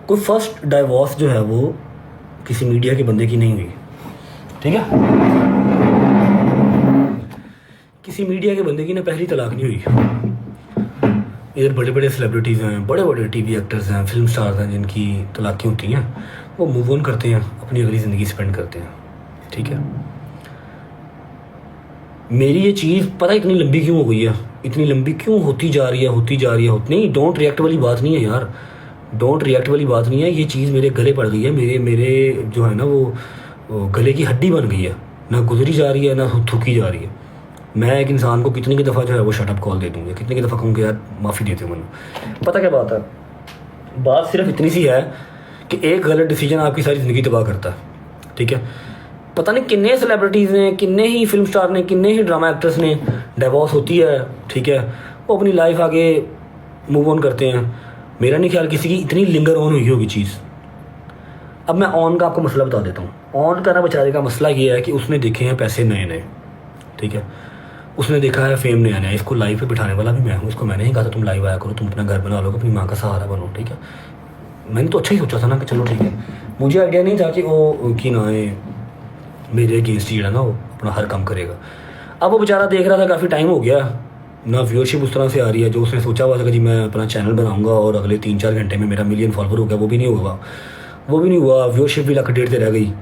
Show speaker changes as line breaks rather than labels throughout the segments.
कोई first divorce जो है वो किसी मीडिया के बंदे की नहीं हुई, ठीक है। किसी मीडिया के बंदे की ना पहली तलाक नहीं हुई। इधर बड़े बड़े सेलिब्रिटीज़ हैं, बड़े बड़े टीवी एक्टर्स हैं, फिल्म स्टार्स हैं, जिनकी तलाक़ें होती हैं, वो मूव ऑन करते हैं, अपनी अगली ज़िंदगी स्पेंड करते हैं, ठीक है। मेरी ये चीज़ पता है इतनी लंबी क्यों हो गई है, इतनी लंबी क्यों होती जा रही है नहीं, डोंट रिएक्ट वाली बात नहीं है यार, डोंट रिएक्ट वाली बात नहीं है। ये चीज़ मेरे गले पड़ गई है, मेरे जो है ना वो गले की हड्डी बन गई है, ना गुजरी जा रही है ना थूकी जा रही है। मैं एक इंसान को कितनी की दफ़ा जो है वो शटअप कॉल दे दूँगा, कितनी की दफ़ा कहूँगा यार माफ़ी देते मन। पता क्या बात है, बात सिर्फ इतनी सी है कि एक गलत डिसीजन आपकी सारी ज़िंदगी तबाह करता है, ठीक है। पता नहीं किन्ने सेलिब्रिटीज़ ने, किन्ने ही फिल्म स्टार ने, किन्ने ही ड्रामा एक्टर्स ने डिवोर्स होती है, ठीक है, वो अपनी लाइफ आगे मूव ऑन करते हैं। मेरा नहीं ख्याल किसी की इतनी लिंगर ऑन हुई होगी चीज़। अब मैं ऑन का आपको मसला बता देता हूँ। ऑन का ना बेचारे का मसला ये है कि उसने देखे हैं पैसे नए नए, ठीक है, उसने देखा है फेम नया नया। इसको लाइव पे बिठाने वाला भी मैं हूँ, इसको मैंने ही कहा था तुम लाइव आया करो, तुम अपना घर बना लो, अपनी माँ का सहारा बनो, ठीक है। मैंने तो अच्छा ही सोचा था ना कि चलो ठीक है, मुझे आइडिया नहीं था कि वो कि ना मेरे अगेंस्ट ही ना वो अपना हर काम करेगा। अब वो बेचारा देख रहा था, काफ़ी टाइम हो गया ना, व्यूअरशिप उस तरह से आ रही है जो उसने सोचा हुआ था कि जी मैं अपना चैनल बनाऊंगा और अगले 3-4 घंटे में मेरा मिलियन फॉलोवर हो गया, वो भी नहीं हुआ। व्यूअरशिप भी 1.5 से रह गई,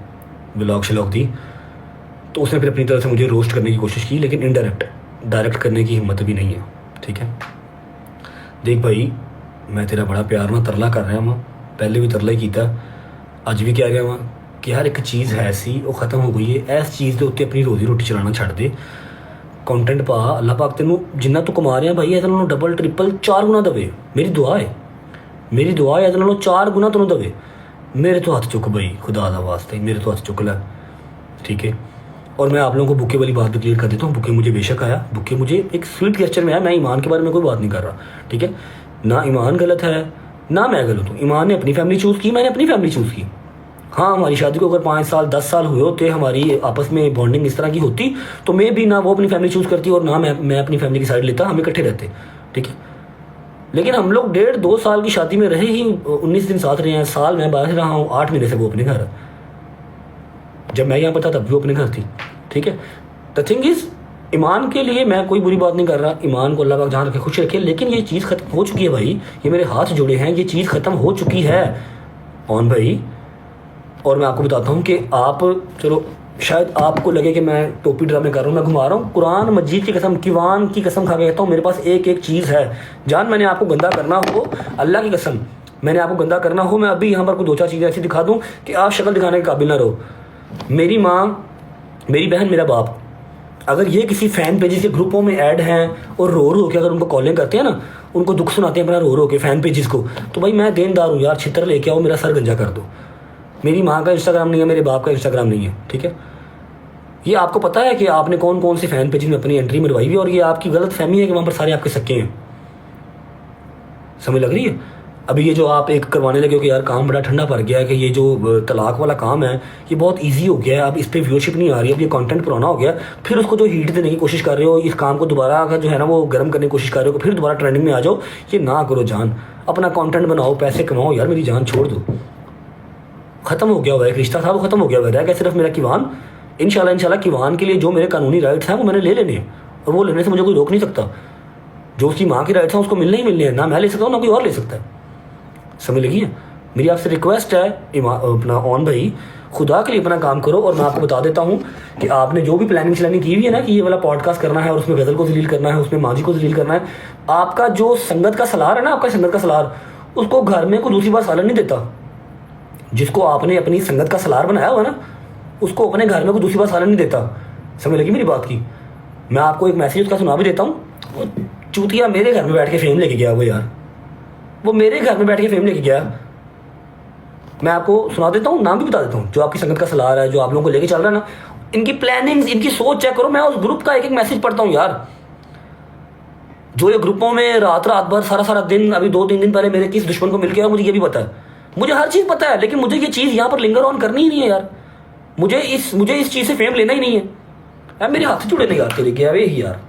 व्लॉग शलॉग थी। तो उसने फिर अपनी तरफ से मुझे रोस्ट करने की कोशिश की, लेकिन डायरेक्ट करने की हिम्मत भी नहीं है, ठीक है। देख भाई, मैं तेरा बड़ा प्यार ना तरला कर रहा हूँ, पहले भी तरला ही किया, अज भी कह रहा हूँ कि हर एक चीज़ है सी वो ख़त्म हो गई है। इस चीज़ के उत्ते अपनी रोजी रोटी चलाना छड़ दे, कंटेंट पा, अल्लाह पाक तेनू जिन्ना तू कमा रहा भाई इहदे नालों डबल ट्रिपल 4 गुना दवे। मेरी दुआ है इहदे नालों 4 गुना तेनू दवे। मेरे तो हाथ चुक भाई, खुदा दा वास्ते मेरे तो हाथ चुक लै, ठीक है। और मैं आप लोगों को बुके वाली बात भी क्लियर कर देता हूँ। बुके मुझे बेशक आया, बुके मुझे एक स्वीट गेस्चर में आया, मैं ईमान के बारे में कोई बात नहीं कर रहा, ठीक है। ना ईमान गलत है ना मैं गलत हूँ। ईमान ने अपनी फैमिली चूज़ की, मैंने अपनी फैमिली चूज़ की। हाँ, हमारी शादी को अगर 5 साल 10 साल हुए होते, हमारी आपस में बॉन्डिंग इस तरह की होती, तो मैं भी ना वो अपनी फैमिली चूज़ करती और ना मैं अपनी फैमिली की साइड लेता, हम इकट्ठे रहते, ठीक है। लेकिन हम लोग 1.5-2 साल की शादी में रहे ही 19 दिन साथ रहे हैं, साल मैं बाहर रहा हूँ, 8 महीने से वो अपने घर। जब मैं यहाँ पर था तब भी वो अपने घर थी, ठीक है। द थिंग इज़, ईमान के लिए मैं कोई बुरी बात नहीं कर रहा, ईमान को अल्लाह पाक जहाँ रखे खुश रखे, लेकिन ये चीज़ ख़त्म हो चुकी है भाई। ये मेरे हाथ जुड़े हैं, ये चीज़ ख़त्म हो चुकी है ऑन भाई। और मैं आपको बताता हूँ कि आप, चलो शायद आपको लगे कि मैं टोपी ड्रामे कर रहा हूँ, मैं घुमा रहा हूँ। कुरान मजीद की कसम, किवान की कसम खा के कहता हूँ, मेरे पास एक चीज़ है। जान, मैंने आपको गंदा करना हो, अल्लाह की कसम, मैंने आपको गंदा करना हो, मैं अभी यहाँ पर कोई 2-4 चीज़ें ऐसी दिखा दूँ कि आप शक्ल दिखाने के काबिल ना रहो। मेरी माँ, मेरी बहन, मेरा बाप, अगर ये किसी फ़ैन पेजेस के ग्रुपों में ऐड हैं और रो के अगर उनको कॉलिंग करते हैं ना, उनको दुख सुनाते हैं अपना रो के फ़ैन पेजेस को, तो भाई मैं देनदार हूँ यार, छितर लेके आओ, मेरा सर गंजा कर दो। मेरी माँ का इंस्टाग्राम नहीं है, मेरे बाप का इंस्टाग्राम नहीं है, ठीक है। ये आपको पता है कि आपने कौन कौन से फ़ैन पेजेस में अपनी एंट्री मरवाई हुई है, और ये आपकी गलत फहमी है कि वहाँ पर सारे आपके सक्के हैं। समझ लग रही है? अभी ये जो आप एक करवाने लगे हो कि यार काम बड़ा ठंडा पड़ गया है, कि ये जो तलाक वाला काम है ये बहुत इजी हो गया है, अब इस पर व्यूअरशिप नहीं आ रही है, अब ये कंटेंट पुराना हो गया, फिर उसको जो हीट देने की कोशिश कर रहे हो, इस काम को दोबारा अगर जो है ना वो गर्म करने की कोशिश कर रहे हो, फिर दोबारा ट्रेंडिंग में आ जाओ, ये ना करो जान। अपना कंटेंट बनाओ, पैसे कमाओ यार, मेरी जान छोड़ दो। ख़त्म हो गया हुआ है, एक रिश्ता था वो ख़त्म हो गया हुआ है, रह गया सिर्फ मेरा किवान। इंशाल्लाह किवान के लिए जो मेरे कानूनी राइट्स हैं वो मैंने ले लेने हैं, और वो लेने से मुझे कोई रोक नहीं सकता। जो उसकी माँ के राइट्स हैं उसको मिलने ही मिलने हैं, ना मैं ले सकता हूँ ना कोई और ले सकता है। समझ लगी है? मेरी आपसे रिक्वेस्ट है अपना ऑन भाई, खुदा के लिए अपना काम करो। और मैं आपको बता देता हूँ कि आपने जो भी प्लानिंग की हुई है ना कि ये वाला पॉडकास्ट करना है और उसमें गज़ल को जलील करना है, उसमें माजी को जलील करना है, आपका जो संगत का सलार है ना, आपका संगत का सलार, उसको घर में कोई दूसरी बार सालन नहीं देता। जिसको आपने अपनी संगत का सलार बनाया हुआ ना, उसको अपने घर में कोई दूसरी बार सालन नहीं देता। समझ लगी मेरी बात की? मैं आपको एक मैसेज उसका सुना भी देता हूँ। चूतिया मेरे घर में बैठ के फेम लेके गया वो यार, वो मेरे घर में बैठ के फेम लेके गया। मैं आपको सुना देता हूँ, नाम भी बता देता हूँ, जो आपकी संगत का सलार है, जो आप लोगों को लेके चल रहा है ना, इनकी प्लानिंग्स, इनकी सोच चेक करो। मैं उस ग्रुप का एक मैसेज पढ़ता हूँ यार, जो ये ग्रुपों में रात भर सारा दिन, अभी 2-3 दिन पहले मेरे किस दुश्मन को मिल गया, मुझे ये भी पता है, मुझे हर चीज़ पता है, लेकिन मुझे ये चीज़ यहाँ पर लिंगर ऑन करनी ही नहीं है यार। मुझे इस चीज़ से फेम लेना ही नहीं है। यार मेरे हाथ जुड़े नहीं यार तेरे, क्या वे यार,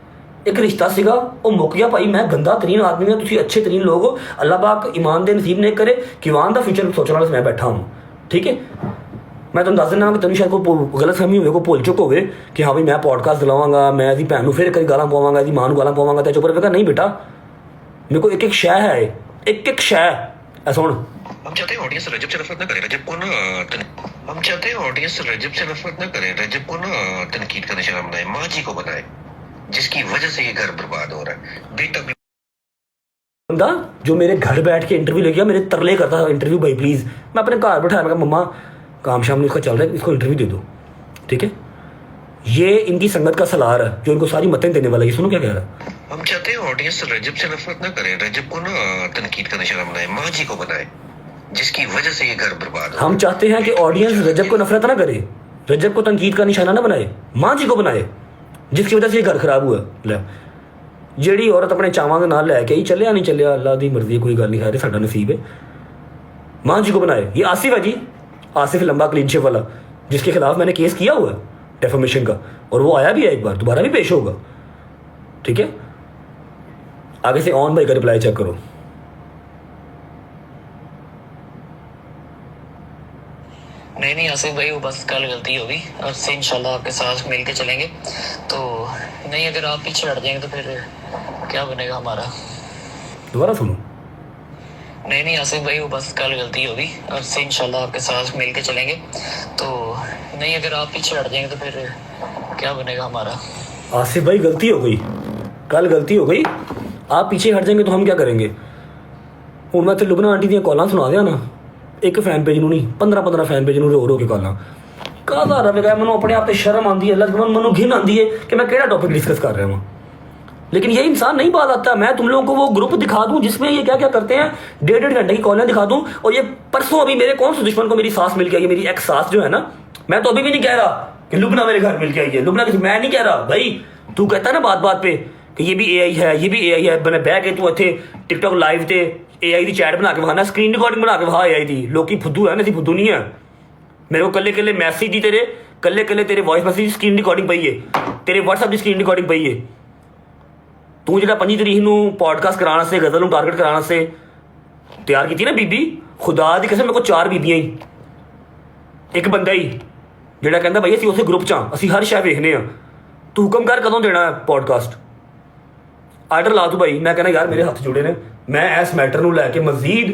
एक रिश्ता सीगा वो मुक गया भाई। मैं गंदा तरीन आदमी हाँ, तुम अच्छे तरीन लोग हो। अल्लाह पाक ईमान दे नसीब नहीं करे कि ईमान का फ्यूचर सोचने वाला मैं बैठा हूँ। ठीक है, मैं तुम दस देना कि तेन शायद को गलत फहमी हो भुल चुक हो कि हाँ भाई मैं पॉडकास्ट दिलावांगा, मैं इसकी भैन फिर कहीं गालां पवांगा, इसकी मां गालां पवांगा। तो चुप रहेगा? नहीं बेटा, मेरे को एक एक शय है, एक एक शय ऐसा।
हम चाहते हैं ऑडियंस रजब से नफरत ना करे, रजब को ना हम चाहते हैं ऑडियंस रजब से नफरत ना करे, रजब को ना तनकीद का निशाना बनाए, माँ जी को बनाए जिसकी वजह से ये घर बर्बाद हो रहा है। बेटा
बंदा जो मेरे घर बैठ के इंटरव्यू ले गया, मेरे तरले करता था इंटरव्यू भाई प्लीज। मैं अपने घर बैठाया, मैं मम्मा काम शाम नहीं इसका चल रहा है, इसको इंटरव्यू दे दो। ठीक है, ये इनकी संगत का सलार है जो इनको सारी मतें देने वाला है। सुनो क्या कह रहा है।
हम चाहते हैं ऑडियंस रजब से नफरत ना करे, रजब को ना तनकीद का निशाना बनाए, माँ जी को बनाए जिसकी वजह से ये घर बर्बाद हो।
हम चाहते हैं कि ऑडियंस रजब को नफरत ना करे, रजब को तनकीद का निशाना ना बनाए, माँ जी को बनाए जिसकी वजह से ये घर खराब हुआ। ले ਜਿਹੜੀ औरत अपने चावां ਦੇ ਨਾਲ ਲੈ ਕੇ ਹੀ ਚੱਲਿਆ नहीं ਚੱਲਿਆ अल्लाह ਦੀ मर्जी, कोई गल नहीं खा रही, साडा नसीब है। माँ जी को बनाए। ये आसिफ है जी, आसिफ लंबा क्लीन शेव वाला, जिसके खिलाफ मैंने केस किया हुआ है डेफेमेशन का, और वो आया भी है, एक बार दोबारा भी पेश होगा। ठीक है, आगे से ऑन भाई का रिप्लाई चेक करो।
नहीं आसिफ भाई, वो बस कल गलती होगी, अब से इंशाल्लाह आपके साथ मिल के चलेंगे। तो नहीं, अगर आप पीछे हट जाएंगे तो फिर क्या बनेगा हमारा।
दोबारा सुनो।
नहीं आसिफ भाई, वो बस कल गलती होगी, अब से इंशाल्लाह आपके साथ मिल के चलेंगे। तो नहीं, अगर आप पीछे हट जाएंगे तो फिर क्या बनेगा हमारा।
आसिफ भाई गलती हो गई, कल गलती हो गई, आप पीछे हट जाएंगे तो हम क्या करेंगे। हूँ मैं लुबना आंटी दी कॉलां सुना दिया ना, एक फैन पेज नहीं 15 फैन पेज रो रो के कॉलां कादा रवेगा। मैं अपने आप से शर्म आती है, मैं घिन आती है कि मैं केड़ा टॉपिक डिस्कस कर रहा हूँ। लेकिन ये इंसान नहीं बात आता। मैं तुम लोगों को वो ग्रुप दिखा दूं जिसमें ये क्या क्या करते हैं, 1.5 घंटे की कॉलें दिखा दूं। और ये परसों अभी मेरे कौन से दुश्मन को मेरी सास मिल के आई है, मेरी एक्स सास जो है ना, मैं तो अभी भी नहीं कह रहा कि लुबना मेरे घर मिल के आई है। लुबना मैं नहीं कह रहा भाई, तू कहता है ना बात बात पे कि ये भी एआई है, ये भी एआई है। मैंने बह के तू इतने टिकटॉक लाइव ते एआई की चैट बना के वहाना, स्क्रीन रिकॉर्डिंग बना के वहा एआई दी। लोग फुद्दू है ना, फुद्दू नहीं है। मेरे को कल्ले कल्ले मैसेज दी, तेरे कल्ले कल्ले तेरे वॉइस मैसेज स्क्रीन रिकॉर्डिंग पई है, तेरे व्हाट्सएप की स्क्रीन रिकॉर्डिंग पई है। तू जो 25 तरीक नूं पॉडकास्ट कराने से, गजल टारगेट कराने से तैयार की थी ना बीबी, खुदा दी कसम मेरे को 4 बीबियां ही, एक बंदा ही ਜਿਹੜਾ ਕਹਿੰਦਾ भाई ਅਸੀਂ ਉਸੇ ग्रुप 'ਚ ਹਾਂ, ਅਸੀਂ हर शय ਵੇਖਨੇ ਆ। तू हुक्म कर कदों देना है पॉडकास्ट, आर्डर ला तू भाई। मैं कहना यार मेरे हथ जुड़े ने, मैं इस मैटर ਨੂੰ ਲੈ ਕੇ मजीद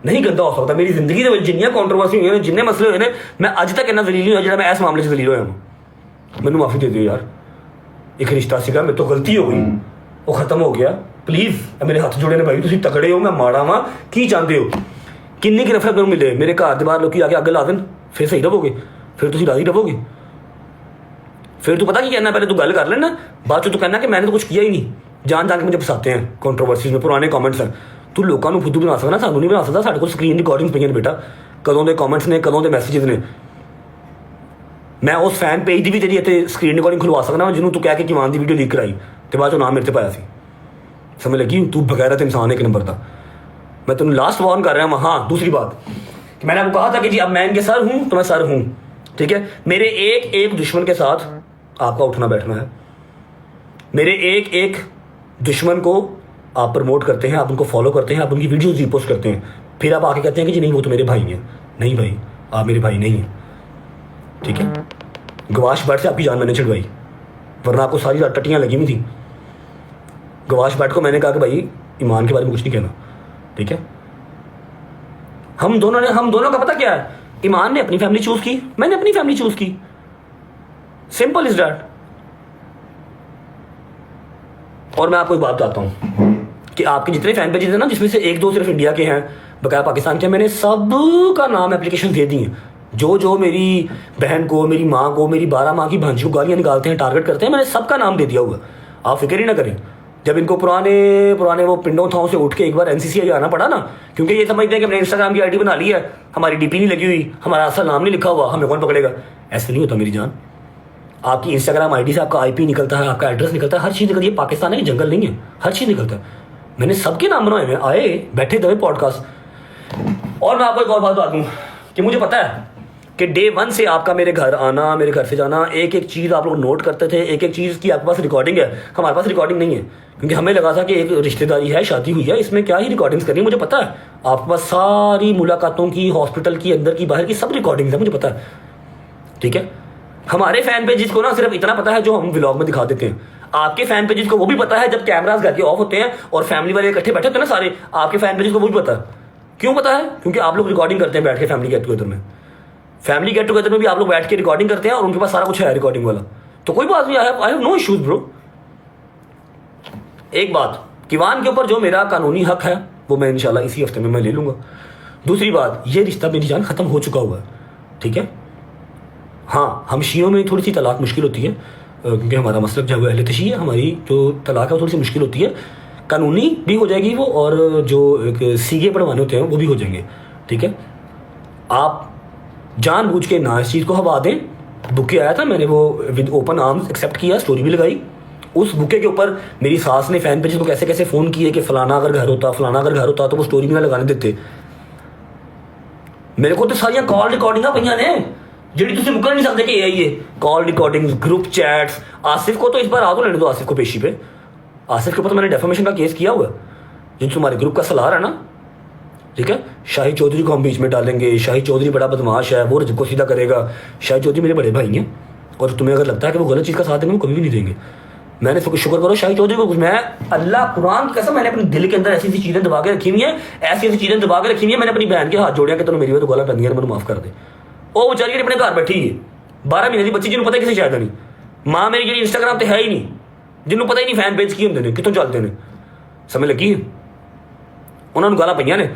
नहीं गंदा हो सकता। मेरी जिंदगी ਦੇ ਵਿੱਚ ਜਿੰਨੀਆਂ ਕੰਟਰੋਵਰਸੀ ਹੋਈਆਂ ਨੇ, ਜਿੰਨੇ ਮਸਲੇ ਹੋਏ ਨੇ, मैं ਅੱਜ ਤੱਕ ਇੰਨਾ ਜ਼ਲੀਲ ਨਹੀਂ ਹੋਇਆ ਜਿਹੜਾ मैं इस मामले 'ਚ ਜ਼ਲੀਲ ਹੋਇਆ ਹਾਂ। ਮੈਨੂੰ ਮਾਫੀ ਦੇ ਦਿਓ यार, एक रिश्ता ਸੀਗਾ, ਮੇਰੇ ਤੋਂ गलती हो गई, वो खत्म हो गया। प्लीज़ मेरे हथ जुड़े ने भाई, तुम तगड़े हो, मैं माड़ा वा, की चाहते हो। किन्नी की नफरत मैंने मिले, मेरे घर के बाहर लोग आके अग ला देन, फिर सही रहोगे, फिर तुम राजी रहोगे। फिर तू पता की कहना, पहले तू गल कर लेना, बाद तू कहना कि मैंने तो कुछ किया ही नहीं, जान जान के मुझे फसाते हैं कंट्रोवर्सीज में, पुराने कॉमेंट्स हैं। तू लोगों को फुद्दू बना सकता, सानू नहीं बना सकता। साढ़े को स्क्रीन रिकॉर्डिंग पई बेटा, कदों के कॉमेंट्स ने, कदों के मैसेजेस ने। मैं उस फैन पेज की भी तेरी इतने स्क्रीन रिकॉर्डिंग खुलवा सकना जिन्होंने तू कह के किमान की वीडियो लीक कराई तो बाद नाम मेरे से पाया सी। समझ लगी, तू बगैरत इंसान एक नंबर का। मैं तेन लास्ट वार्न कर रहा हूँ। हाँ, दूसरी बात कि मैंने आपको कहा था कि जी अब मैं इनके सर हूँ तो मैं सर हूँ। ठीक है, मेरे एक एक दुश्मन के साथ आपका उठना बैठना है। मेरे एक एक दुश्मन को आप प्रमोट करते हैं, आप उनको फॉलो करते हैं, आप उनकी वीडियोस रीपोस्ट करते हैं, फिर आप आके कहते हैं कि जी नहीं वो तो मेरे भाई हैं। नहीं भाई, आप मेरे भाई नहीं हैं। ठीक है, गवाश भट्ट से आपकी जान मैंने छुड़वाई, वरना आपको सारी रात टट्टियाँ लगी हुई थी। गवाश भट्ट को मैंने कहा कि भाई ईमान के बारे में कुछ नहीं कहना। ठीक है, हम दोनों का पता क्या है, ईमान ने अपनी फैमिली चूज की, मैंने अपनी फैमिली चूज की, सिंपल इज दैट। और मैं आपको एक बात बताता हूं कि आपके जितने फैन पेजेस हैं ना, जिसमें से 1-2 सिर्फ इंडिया के हैं, बकाया पाकिस्तान के, मैंने सब का नाम एप्लीकेशन दे दी है। जो मेरी बहन को, मेरी माँ को, मेरी 12 माह की भांजी को गालियां निकालते हैं, टारगेट करते हैं, मैंने सबका नाम दे दिया हुआ। आप फिक्र ही ना करें। जब इनको पुराने वो पिंडों थाओं से उठ के एक बार एनसीसीआई आना पड़ा ना, क्योंकि ये समझते हैं कि हमने इंस्टाग्राम की आईडी बना ली है, हमारी डीपी नहीं लगी हुई, हमारा असल नाम नहीं लिखा हुआ, हमें कौन पकड़ेगा। ऐसे नहीं होता मेरी जान। आपकी इंस्टाग्राम आईडी से आपका आईपी निकलता है, आपका एड्रेस निकलता है, हर चीज़ निकलती है। पाकिस्तान है, जंगल नहीं है, हर चीज़ निकलता है। मैंने सबके नाम बनाए हुए, आए बैठे दबे पॉडकास्ट। और मैं आपको एक और बात बता दूँ कि मुझे पता है कि डे 1 से आपका मेरे घर आना, मेरे घर से जाना, एक एक चीज़ आप लोग नोट करते थे, एक एक चीज़ की आपके पास रिकॉर्डिंग है। हमारे पास रिकॉर्डिंग नहीं है क्योंकि हमें लगा था कि एक रिश्तेदारी है, शादी हुई है, इसमें क्या ही रिकॉर्डिंग्स करनी है। मुझे पता है आपके पास सारी मुलाकातों की, हॉस्पिटल की, अंदर की, बाहर की सब रिकॉर्डिंग्स है, मुझे पता है। ठीक है, हमारे फैन पेजेस को ना सिर्फ इतना पता है जो हम व्लॉग में दिखा देते हैं। आपके फैन पेजेस को वो भी पता है जब कैमरास घर के ऑफ होते हैं और फैमिली वाले इकट्ठे बैठे होते हैं ना सारे, आपके फैन पेजेस को वो भी पता है। क्यों पता है? क्योंकि आप लोग रिकॉर्डिंग करते हैं बैठ के फैमिली गेट टुगेदर में। फैमिली गेट टुगेदर में भी आप लोग बैठ के रिकॉर्डिंग करते हैं और उनके पास सारा कुछ है रिकॉर्डिंग वाला। तो कोई बात नहीं, I have no issues bro. एक बात, किवान के ऊपर जो मेरा कानूनी हक है वो मैं इंशाल्लाह इसी हफ्ते में मैं ले लूंगा। दूसरी बात, ये रिश्ता मेरी जान खत्म हो चुका हुआ है। ठीक है, हाँ, हम शियों में थोड़ी सी तलाक मुश्किल होती है क्योंकि हमारा मसलब जो है वो अहले तशी है। हमारी जो तलाक है वो थोड़ी सी मुश्किल होती है, कानूनी भी हो जाएगी वो, और जो एक सीगे पढ़वाने होते हैं वो भी हो जाएंगे। ठीक है, आप जानबूझ के ना इस चीज़ को हवा दें। बुके आया था, मैंने वो विद ओपन आर्म्स एक्सेप्ट किया, स्टोरी भी लगाई। उस बुके के ऊपर मेरी सास ने फैन पेज को कैसे कैसे फ़ोन किए कि फलाना अगर घर होता, फलाना अगर घर होता, तो वो स्टोरी भी ना लगाने देते। मेरे को तो सारियां कॉल रिकॉर्डिंगां पईयां ने ਜਿਹੜੀ ਤੁਸੀਂ मुकर नहीं सकते कि ये call recordings, group chats. Asif को तो इस बार आ तो लेने दो, आसिफ को पेशी पे। आसिफ के ऊपर तो मैंने डेफामेशन का केस किया हुआ है, जो तुम्हारे ग्रुप का सलार है ना। ठीक है, शाहिद चौधरी को हम बीच में डालेंगे। शाहिद चौधरी बड़ा बदमाश है, वो रजब को सीधा करेगा। शाहिद चौधरी मेरे बड़े भाई हैं और तुम्हें अगर लगता है कि वो गलत चीज़ का साथ देंगे, वो कभी भी नहीं देंगे। मैंने शुक्र करो शाहिद चौधरी को, मैं अल्लाह कुरान की कसम, मैंने अपने दिल के अंदर ऐसी ऐसी चीज़ें दबा के रखी हुई हैं, ऐसी ऐसी चीज़ें दबा के रखी हुई हैं। मैंने अपनी बहन के हाथ जोड़े कि तुम मेरी तो गला टंगी है, मैंने माफ़ कर दे। ਉਹ ਵਿਚਾਰੀ अपने घर बैठी है 12 महीने की बच्ची, जिन्होंने पता किसी शायद नहीं। माँ मेरी जी इंस्टाग्राम ਤੇ है ही नहीं, जिन्होंने पता ही नहीं फैन पेज ਕੀ ਹੁੰਦੇ ਨੇ, ਕਿੱਥੋਂ ਚੱਲਦੇ ਨੇ। ਸਮਝ ਲੱਗੀ ਉਹਨਾਂ ਨੂੰ ਗਾਲਾਂ ਪਈਆਂ ਨੇ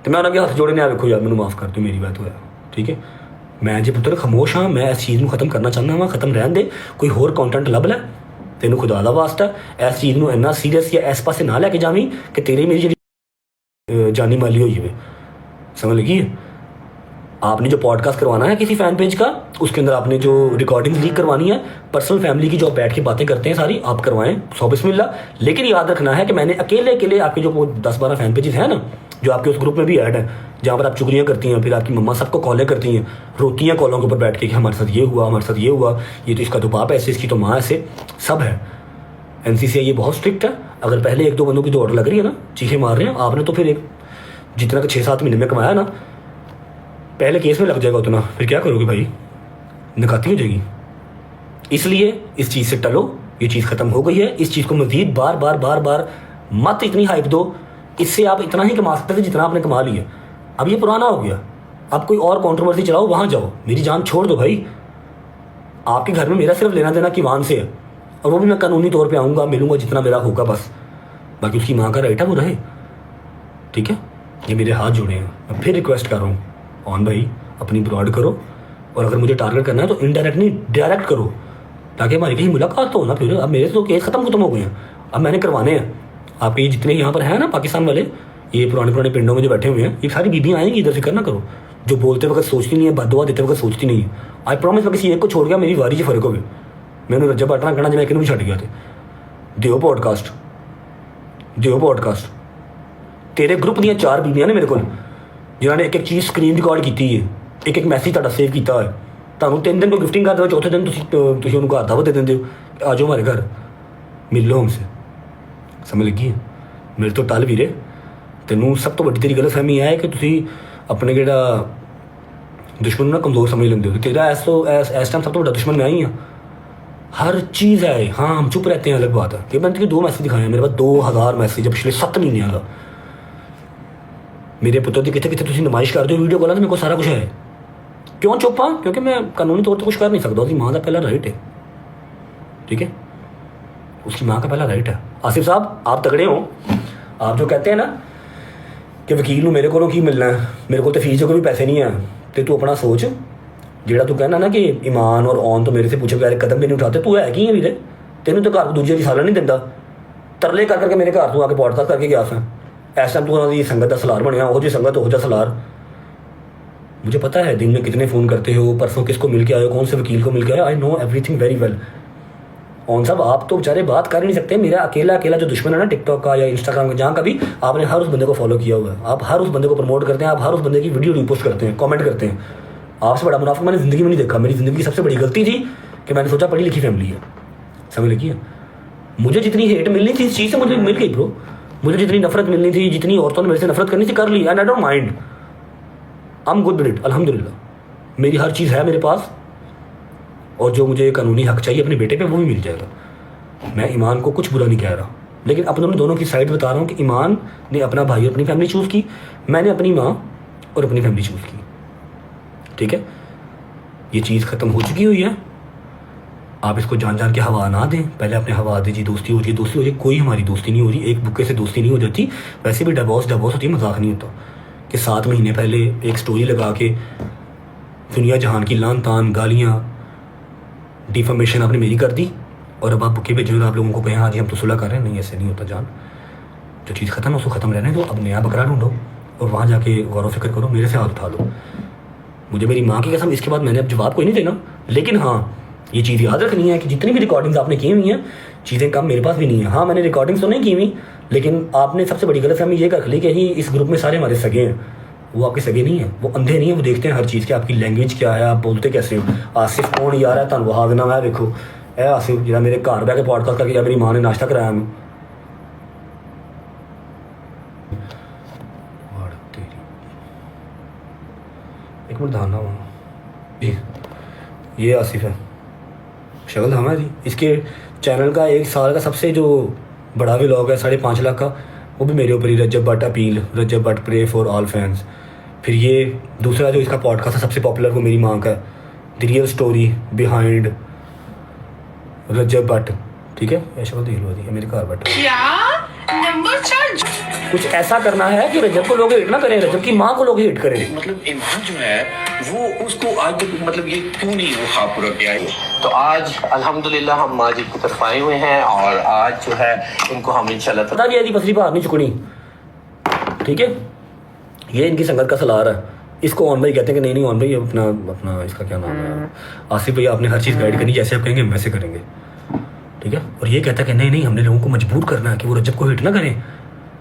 ਤੇ ਮੈਂ ਉਹਨਾਂ ਦੇ ਹੱਥ ਜੋੜੇ ਨੇ, ਆ ਵੇਖੋ ਯਾਰ ਮੈਨੂੰ ਮਾਫ ਕਰ ਦਿਓ, ਮੇਰੀ ਬਾਤ ਹੋਇਆ। ਠੀਕ ਹੈ, ਮੈਂ ਜੇ ਪੁੱਤਰ ਖਾਮੋਸ਼ ਹਾਂ, ਮੈਂ ਇਸ ਚੀਜ਼ ਨੂੰ ਖਤਮ ਕਰਨਾ ਚਾਹੁੰਦਾ ਹਾਂ। ਖਤਮ ਰਹਿਣ ਦੇ, ਕੋਈ ਹੋਰ ਕੰਟੈਂਟ ਲੱਭ ਲੈ, ਤੈਨੂੰ ਖੁਦਾ ਦਾ ਵਾਸਤਾ ਇਸ ਚੀਜ਼ ਨੂੰ ਇੰਨਾ ਸੀਰੀਅਸ ਜਾਂ ਇਸ ਪਾਸੇ ਨਾ ਲੈ ਕੇ ਜਾਵੀਂ ਕਿ ਤੇਰੀ ਮੇਰੀ ਜਿਹੜੀ ਜਾਨੀ ਮਾਲੀ ਹੋਈ ਜਾਵੇ। समझ लगी है? आपने जो पॉडकास्ट करवाना है किसी फैन पेज का, उसके अंदर आपने जो रिकॉर्डिंग लीक करवानी है, पर्सनल फैमिली की जो बैठ के बातें करते हैं सारी, आप करवाएं, सौ बिस्मिल्लाह। लेकिन याद रखना है कि मैंने अकेले अकेले आपके जो 10-12 फैन पेजेस हैं ना, जो आपके उस ग्रुप में भी ऐड है, जहाँ पर आप चुगलियाँ करती हैं, फिर आपकी मम्मा सबको कॉलें करती हैं, रोती हैं कॉलों के ऊपर बैठ के कि हमारे साथ ये हुआ, हमारे साथ ये हुआ, ये तो इसका तो बाप ऐसे, इसकी तो माँ ऐसे, सब है। NCCI ये बहुत स्ट्रिक्ट है। अगर पहले 1-2 बंदों की दौड़ लग रही है ना, चीखें मार रहे हैं, आपने तो फिर एक जितना कि 6-7 महीने में कमाया ना, पहले केस में लग जाएगा उतना, फिर क्या करोगे भाई, नकाती हो जाएगी। इसलिए इस चीज़ से टलो, ये चीज़ ख़त्म हो गई है। इस चीज़ को मज़ीद बार बार मत इतनी हाइप दो। इससे आप इतना ही कमा सकते थे जितना आपने कमा लिया। अब ये पुराना हो गया, अब कोई और कंट्रोवर्सी चलाओ, वहाँ जाओ, मेरी जान छोड़ दो भाई। आपके घर में मेरा सिर्फ लेना देना किवान से है, और वो भी मैं कानूनी तौर पर आऊँगा, मिलूँगा जितना मेरा होगा बस। बाकी उसकी माँ का राइट है, वो रहे। ठीक है, ये मेरे हाथ जुड़े हैं। मैं फिर रिक्वेस्ट कर रहा हूँ, ऑन भाई अपनी ब्रॉड करो, और अगर मुझे टारगेट करना है तो इनडायरेक्ट नहीं डायरेक्ट करो, ताकि हमारी कहीं मुलाकात तो हो ना। फिर अब मेरे तो केस खत्म हो गए हैं, अब मैंने करवाने हैं। आपके ये जितने यहाँ पर हैं ना पाकिस्तान वाले, ये पुराने पिंडों में जो बैठे हुए हैं, ये सारी बीबियाँ आएंगी इधर, फिक्र ना करो। जो बोलते वक्त सोचती नहीं है, बददुआ देते वक्त सोचती नहीं है। आई प्रॉमिस, मैं किसी एक को छोड़ गया, मेरी वारी 'ਚ फर्क हो गया। मैंने रज्जा बाटना कहना जिन्हें एक भी छड़ गया थे। दियो पॉडकास्ट तेरे ग्रुप ਦੀਆਂ 4 बीबियाँ ने मेरे को, जिन्होंने एक एक चीज़ स्क्रीन रिकॉर्ड की है, एक एक मैसेज ਤੁਹਾਡਾ सेव किया है। ਤੁਹਾਨੂੰ 3 दिन को गिफ्टिंग कर दो, चौथे दिन ਤੁਸੀਂ ਉਹਨੂੰ ਘਰ ਦਾਵਤ ਦੇ ਦਿੰਦੇ ਹੋ, आ जाओ हमारे घर, मिल लो हमसे। समझ लगी है? मेरे तो टल ਵੀਰੇ, ਤੈਨੂੰ ਸਭ ਤੋਂ ਵੱਡੀ ਤੇਰੀ ਗਲਤਫਹਿਮੀ ਹੈ ਕਿ ਤੁਸੀਂ ਆਪਣੇ ਜਿਹੜਾ दुश्मन ना कमज़ोर समझ लेंगे हो। तेरा इस टाइम सब तो बड़ा दुश्मन मैं ही हाँ, हर चीज़ है। हाँ, हम चुप रहते हैं, अलग बात है। कि मैंने 2 मैसेज दिखाए हैं, मेरे पास 2000 मैसेज पिछले 7 महीनों का। मेरे पुत्र की कितने कितने नुमाइश कर दो वीडियो कॉल, मेरे को सारा कुछ है। क्यों चुप हाँ? क्योंकि मैं कानूनी तौर पर कुछ कर नहीं सकता। उसकी माँ का पहला राइट है, ठीक है, उसकी माँ का पहला राइट है। आसिफ साहब, आप तगड़े हो। आप जो कहते हैं ना कि वकील ਨੂੰ मेरे को की मिलना है, मेरे को तो फीस के भी पैसे नहीं है, तो तू अपना सोच। ਜਿਹੜਾ तू कहना ना कि ईमान और ऑन तो मेरे से पूछे बगैर कदम भी नहीं उठाते, तू है की है वीरे? तेनों तो घर दूजे की सालन नहीं दिता, तरले कर करके मेरे घर तू आके पॉडकास्ट करके गया था। इस टाइम तू उन्होंने संगत का सलार बनया, वो जी संगत हो जा सलार। मुझे पता है दिन में कितने फ़ोन करते हो, परसों किसको मिल के आए हो, कौन से वकील को मिल के आए हो। I know everything very well. On साहब, आप तो बेचारे बात कर ही नहीं सकते। मेरा अकेला जो दुश्मन है ना टिकटॉक का या इंस्टाग्राम का, जहाँ का भी, आपने हर उस बंदे को फॉलो किया हुआ है, आप हर उस बंदे को प्रमोट करते हैं, आप हर उस बंदे की वीडियो रिपोस्ट करते हैं, कमेंट करते हैं। आपसे बड़ा मुनाफिक मैंने ज़िंदगी में नहीं देखा। मेरी ज़िंदगी की सबसे बड़ी गलती थी कि मैंने सोचा पढ़ी लिखी फैमिली है, समझ लगी है। मुझे जितनी हेट मिलनी थी इस चीज़ से मुझे मिल गई ब्रो। मुझे जितनी नफरत मिलनी थी, जितनी औरतों ने मेरे से नफरत करनी थी, कर ली। And I don't mind, I am good with it, अल्हम्दुलिल्लाह। मेरी हर चीज़ है मेरे पास, और जो मुझे कानूनी हक चाहिए अपने बेटे पे वो भी मिल जाएगा। मैं ईमान को कुछ बुरा नहीं कह रहा, लेकिन अपने दोनों की साइड बता रहा हूँ कि ईमान ने अपना भाई और अपनी फैमिली चूज़ की, मैंने अपनी माँ और अपनी फैमिली चूज़ की, ठीक है। ये चीज़ ख़त्म हो चुकी हुई है। आप इसको जान जान के हवा ना दें। पहले अपने हवा दीजिए, दोस्ती हो रही है, दोस्ती हो रही है। कोई हमारी दोस्ती नहीं हो रही, एक बुक्के से दोस्ती नहीं हो जाती। वैसे भी डिवोर्स होती है, मजाक नहीं होता कि 7 महीने पहले एक स्टोरी लगा के दुनिया जहान की लान तान गालियाँ डिफॉर्मेशन आपने मेरी कर दी, और अब आप बुके भेजो आप लोगों को कहें हाँ जी हम तो सुलह कर रहे हैं। नहीं, ऐसे नहीं होता जान। जो चीज़ ख़त्म है उसको ख़त्म रहने दो। अब नया बकरा ढूंढो और वहाँ जाके गौर व फिक्र करो, मेरे से हाथ उठा लो। मुझे मेरी माँ की कसम, इसके बाद मैंने अब जवाब कोई नहीं देना। लेकिन हाँ, ये चीज़ याद रखनी है कि जितनी भी रिकॉर्डिंग्स आपने की हुई हैं, चीज़ें कम मेरे पास भी नहीं है। हाँ, मैंने रिकॉर्डिंग्स तो नहीं की हुई, लेकिन आपने सबसे बड़ी गलतफहमी ये कर ली कि ही इस ग्रुप में सारे हमारे सगे हैं। वो आपके सगे नहीं है, वो अंधे नहीं है, वो देखते हैं हर चीज़ की आपकी लैंग्वेज क्या है, आप बोलते कैसे हो। आसिफ कौन यार है, तुम हाथ ना मैं देखो ए आसिफ जरा मेरे घर बह के पॉडकास्ट करके, या मेरी माँ ने नाश्ता कराया मैं। एक मिनट धाना हुआ जी, ये आसिफ है, शक्ल धामा है जी। इसके चैनल का 1 साल का सबसे जो बड़ा व्लॉग है 5.5 लाख का, वो भी मेरे ऊपर ही, Rajab Bhatt appeal, Rajab Bhatt pray for all fans. फिर ये दूसरा जो इसका पॉडकास्ट है सबसे पॉपुलर, वो मेरी माँ का है, द रियल स्टोरी बिहाइंड रजब भट्ट, ठीक है। ये शक्ल देख लो जी, मेरे घर बैठा
क्या नंबर 4
कुछ ऐसा करना है कि रजब को लोग हेट ना करें, रजब की माँ को लोग हेट करें।
मतलब ईमान जो है वो उसको आज तक मतलब ये क्यों नहीं वो ख्वाब पूरा किया है। तो आज अल्हम्दुलिल्लाह हम माजिद की तरफ आए हुए हैं, और आज जो है इनको हम इंशाल्लाह
पता नहीं है पसरी बाहर नहीं चुकनी, ठीक है। ये इनकी संगत का सलार है। इसको ऑन भाई कहते हैं कि नहीं ऑन भाई अपना अपना इसका क्या नाम है, आसिफ भैया आपने हर चीज़ गाइड करनी, जैसे आप कहेंगे हम वैसे करेंगे, ठीक है। और ये कहता है कि नहीं हमने लोगों को मजबूर करना है कि वो रजब को हिट ना करें,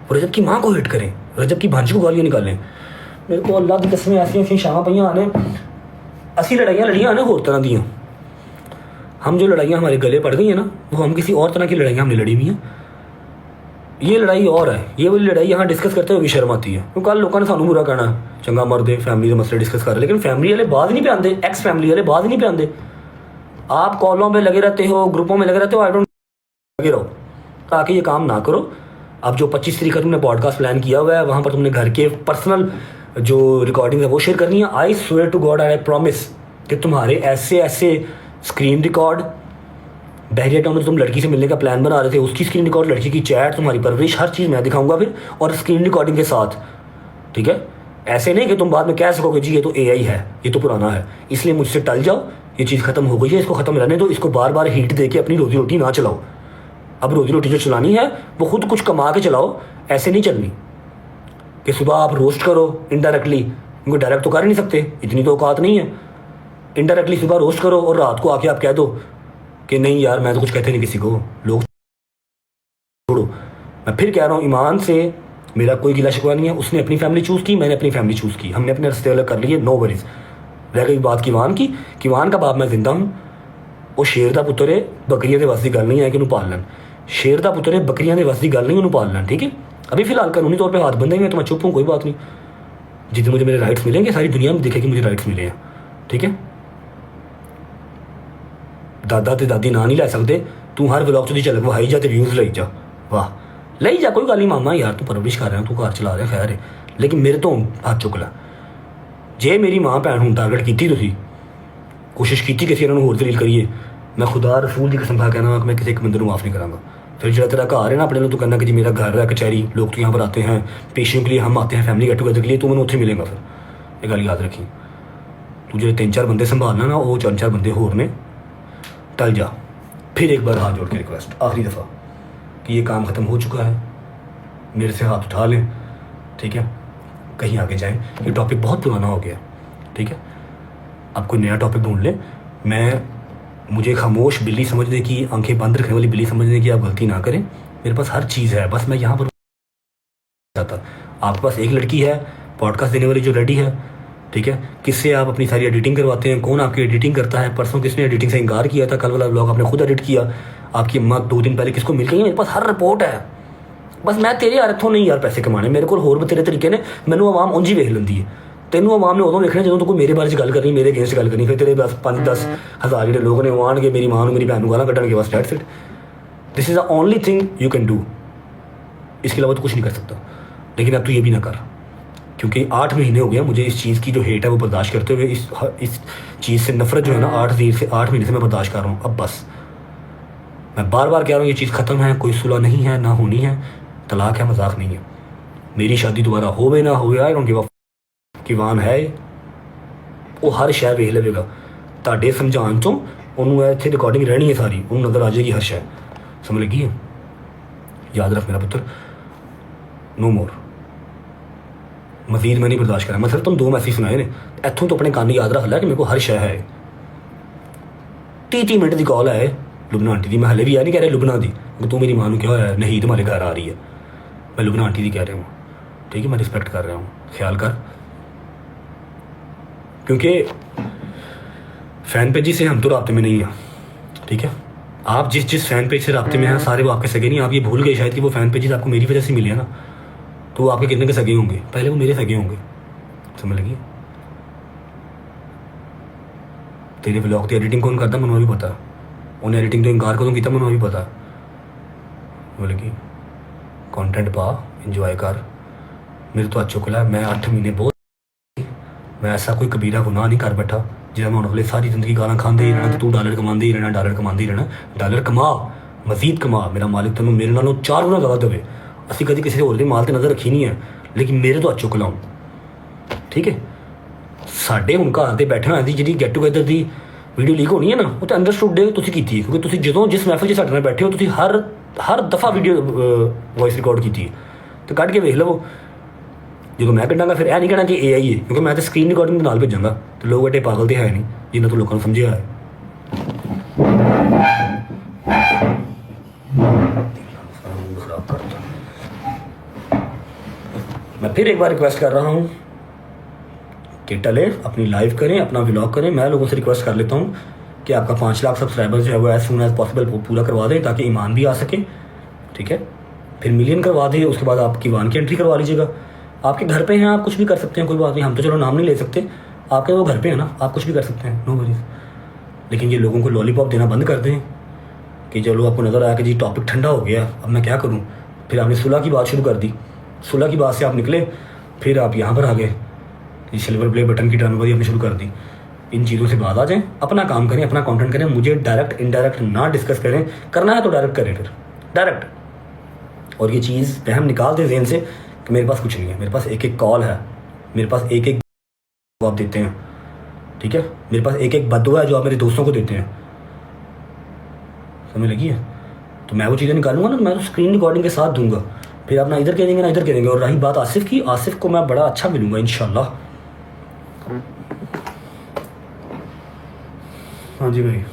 वो रजब की माँ को हिट करें, रजब की भांजी को गालियाँ निकालें। मेरे को अल्लाह की कसमें ऐसी शाह पईयां आने, असी लड़ाइयाँ आने होर तरह दियाँ। हम जो लड़ाइयाँ हमारे गले पड़ गई हैं ना, वो हम किसी और तरह की लड़ाइयाँ हमने लड़ी हुई हैं। ये लड़ाई और है, ये वाली लड़ाई यहाँ डिस्कस करते हुए भी शर्म आती है। क्योंकि कल लोगों ने सानू बुरा कहना, चंगा मर्दे फैमिली के मसले डिस्कस कर रहे, लेकिन फैमिली वाले बात नहीं पे आते, एक्स फैमिली वाले बात नहीं पे आते। आप कॉलों में लगे रहते हो, ग्रुपों में लगे रहते हो, आई डोंट लगे रहो, ताकि ये काम ना करो। अब जो 25 तारीख का तुमने पॉडकास्ट प्लान किया हुआ है, वहाँ पर तुमने घर के पर्सनल जो रिकॉर्डिंग है वो शेयर करनी है। I swear to God, I promise कि तुम्हारे ऐसे स्क्रीन रिकॉर्ड, बहरिया टाउन में तुम लड़की से मिलने का प्लान बना रहे थे, उसकी स्क्रीन रिकॉर्ड, लड़की की चैट, तुम्हारी परवरिश, हर चीज़ मैं दिखाऊंगा फिर, और स्क्रीन रिकॉर्डिंग के साथ, ठीक है। ऐसे नहीं कि तुम बाद में कह सकोगे जी ये तो AI है, ये तो पुराना है, इसलिए मुझसे टल जाओ, ये चीज़ ख़त्म हो गई है, इसको ख़त्म रहने दो। इसको बार बार हीट दे के अपनी रोजी रोटी ना चलाओ। अब रोजी रोटी जो चलानी है वो खुद कुछ कमा के चलाओ, ऐसे नहीं चलनी कि सुबह आप रोस्ट करो इनडायरेक्टली, उनको डायरेक्ट तो कर ही नहीं सकते, इतनी तो औकात नहीं है। इनडायरेक्टली सुबह रोस्ट करो और रात को आके आप कह दो कि नहीं यार मैं तो कुछ कहते नहीं किसी को, लोग छोड़ो। मैं फिर कह रहा हूँ, ईमान से मेरा कोई गिला शिकवा नहीं है। उसने अपनी फैमिली चूज़ की, मैंने अपनी फैमिली चूज़ की, हमने अपने रास्ते अलग कर लिए, नो वरीज। रह गई बात किवान की, किवान का बाप मैं जिंदा हूँ, वो शेर का पुत्र है, बकरियां के वस की गल नहीं है कि उन्होंने पाल लैन। शेर का पुत्र है, बकरियां के वस की गल नहीं उन्होंने पाल लैन, ठीक है। अभी फिलहाल कानूनी तौर पर हाथ बंधे हुए, तो मैं चुप हूँ, कोई बात नहीं। जितने मुझे मेरे राइट्स मिलेंगे सारी दुनिया में दिखे कि मुझे राइट्स मिले हैं, ठीक है। दादा ते दादी ना नहीं लै सकते, तू हर व्लॉग च झलक वहाई जा, व्यूज़ लाई जा, वाह लाई जा, कोई गल नहीं मामा यार, तू परवरिश कर रहा है, तू घर चला रहा खैर है, लेकिन मेरे तो हाथ चुक ला। जे मेरी माँ भैन हूँ टारगेट की, तुसी कोशिश की किसी इन्होंने होर दलील करिए, मैं खुदा रसूल की कसम खा कहना कि मैं किसी एक बंदे को माफ़ नहीं करांगा। फिर जो तेरा घर है ना अपने, तू कहना कि जी मेरा घर है कचहरी, लोग तो यहाँ पर आते हैं पेशियों के लिए, हम आते हैं फैमिली गेट टुगेदर के लिए, तू मैंने उत्थे मिलेगा। फिर ये गल याद रखी, तू जो 3-4 बंदे संभालना ना, वो 4-4 बंदे होर ने, टल जा। फिर एक बार हाथ जोड़ के रिक्वेस्ट, आखिरी दफ़ा, कि ये काम ख़त्म हो चुका है, मेरे से हाथ उठा लें, ठीक है, कहीं आगे जाएं। ये टॉपिक बहुत पुराना हो गया, ठीक है, आप कोई नया टॉपिक ढूंढ लें। मुझे खामोश बिल्ली समझने की, आंखें बंद रखने वाली बिल्ली समझने की आप गलती ना करें। मेरे पास हर चीज़ है, बस मैं यहाँ पर जाता। आपके पास एक लड़की है पॉडकास्ट देने वाली जो रेडी है, ठीक है, किससे आप अपनी सारी एडिटिंग करवाते हैं, कौन आपकी एडिटिंग करता है, परसों किसने एडिटिंग से इनकार किया था, कल वाला ब्लॉग आपने खुद एडिट किया, आपकी अम्मा 2 दिन पहले किसको मिल गई है, मेरे पास हर रिपोर्ट है। बस मैं तेरे यार इत्थों नहीं यार पैसे कमाने, मेरे को होर बतेरे तरीके ने, मैनू आवाम उंज ही वेख लेंदी है। तेनू आवाम ने उदों वेखना जो तो कोई मेरे बारे गल करनी, मेरे अगेंस्ट गल करनी, फिर तेरे बस 5-10 हज़ार जो लोग ने वो आने मेरी माँ मेरी भैन गाला कटन के बस that's it. This is the only thing you can do, इसके अलावा तो कुछ नहीं कर सकता। लेकिन अब तो ये भी ना कर, क्योंकि 8 महीने हो गया मुझे इस चीज़ की जो हेट है वो बर्दाश्त करते हुए, इस चीज़ से नफरत जो है ना 8 महीने से मैं बर्दाश्त कर रहा हूँ। अब बस मैं बार बार कह रहा हूँ ये चीज़ ख़त्म है, कोई सुलह नहीं है, ना होनी है, तलाक है, मजाक नहीं है। मेरी शादी दोबारा होवे ना होवे, आई डोंट गिव अ किवान है वो हर शय वेख लेगा, ਤੁਹਾਡੇ समझाण चों ਉਹਨੂੰ ਇੱਥੇ रिकॉर्डिंग रहनी है सारी, ਉਹਨੂੰ नज़र आ जाएगी हर शय। समझ लगी है? याद रख मेरा पुत्र, नो मोर, मजीद मैं नहीं बर्दाश्त करा। मैं सिर्फ तुम 2 मैसेज सुनाए ने, इतों तो अपने कान याद रख लिया कि मेरे को हर शय है। 30 मिनट की कॉल है लुबना आंटी की, मैं हले भी यह नहीं कह रहा लुबना की, क्योंकि तू मेरी माँ को क्या होया नहीं तुम्हारे घर आ रही है, मैं लुबना आंटी की कह रहा हूँ। ठीक है, मैं रिस्पेक्ट कर रहा हूँ, ख्याल कर, क्योंकि फ़ैन पेजी से हम तो राब्ते में नहीं हैं। ठीक है, आप जिस फ़ैन पेज से राब्ते में हैं सारे वो आपके सगे नहीं। आप ये भूल गए शायद कि वो फ़ैन पेजेस आपको मेरी वजह से मिले हैं ना, तो वो आपके कितने के सगे होंगे, पहले वो मेरे सगे होंगे। समझ लगी? तेरे व्लॉग की एडिटिंग कौन करता मैंने भी पता, उन्हें एडिटिंग तो इनकार कदों किया मैंने भी पता। समझ लगी? कंटेंट पा, इंजॉय कर, मेरे तो अच्छो कला। मैं 8 महीने बहुत, मैं ऐसा कोई कबीरा गुनाह नहीं कर बैठा जिसमें मैं उन्होंने सारी जिंदगी गाना खाते ही रहना, तू डॉलर कमाते ही रहना, डॉलर कमाते ही रहना। डॉलर कमा, मजीद कमा, मेरा मालिक तेन मेरे नालों 4 गुना ज़्यादा देवे। असी कभी किसी होर दे माल ते नज़र रखी नहीं है, लेकिन मेरे तो अच्छो कलाऊँ। ठीक है, साढ़े हुण घर दे बैठे होए दी जी गेट टूगेदर की वीडियो लीक होनी है ना, वो तो अंडरस्टूड डे तुसीं कीती, क्योंकि तुसीं जदों जिस महफिल 'च साडे नाल बैठे हो तुसीं हर दफ़ा वीडियो वॉइस रिकॉर्ड की, तो कढ़ के वेख लवो। जो मैं कढ़ांगा फिर यह नहीं कहना कि AI है, क्योंकि मैं तो स्क्रीन रिकॉर्डिंग नाल भेजांगा, तो लोग एडे पागल तो है नहीं जिन्हें तो लोगों को समझिया है। मैं फिर एक बार रिक्वेस्ट कर रहा हूँ कि टले अपनी लाइव करें, अपना व्लॉग करें। मैं लोगों से रिक्वेस्ट कर लेता हूँ कि आपका 5 लाख सब्सक्राइबर्स जो है वो एज सून एज पॉसिबल पूरा करवा दें, ताकि ईमान भी आ सके। ठीक है, फिर मिलियन करवा दें, उसके बाद आपकी ईमान की एंट्री करवा लीजिएगा। आपके घर पे हैं, आप कुछ भी कर सकते हैं, कोई बात नहीं। हम तो चलो नाम नहीं ले सकते, आपके वो घर पे है ना, आप कुछ भी कर सकते हैं, नो वरीज। लेकिन ये लोगों को लॉलीपॉप देना बंद कर दें कि चलो आपको नज़र आया कि जी टॉपिक ठंडा हो गया, अब मैं क्या करूँ। फिर आपने सुलह की बात शुरू कर दी, सुलह की बात से आप निकले, फिर आप यहाँ पर आ गए, ये सिल्वर प्ले बटन की टर्नओवर आपने शुरू कर दी। इन चीज़ों से बात आ जाएँ, अपना काम करें, अपना कंटेंट करें, मुझे डायरेक्ट इनडायरेक्ट ना डिस्कस करें। करना है तो डायरेक्ट करें, फिर डायरेक्ट। और ये चीज़ वहम निकाल दें ज़हन से कि मेरे पास कुछ नहीं है, मेरे पास एक कॉल है, मेरे पास एक जवाब देते हैं। ठीक है, मेरे पास एक बद्दुआ है जो आप मेरे दोस्तों को देते हैं। समझ लगी है? तो मैं वो चीज़ें निकालूंगा ना, मैं तो स्क्रीन रिकॉर्डिंग के साथ दूंगा, फिर आप ना इधर कह देंगे ना इधर कह देंगे। और रही बात आसिफ की, आसिफ को मैं बड़ा अच्छा मिलूंगा इंशाल्लाह। हाँ जी भाई।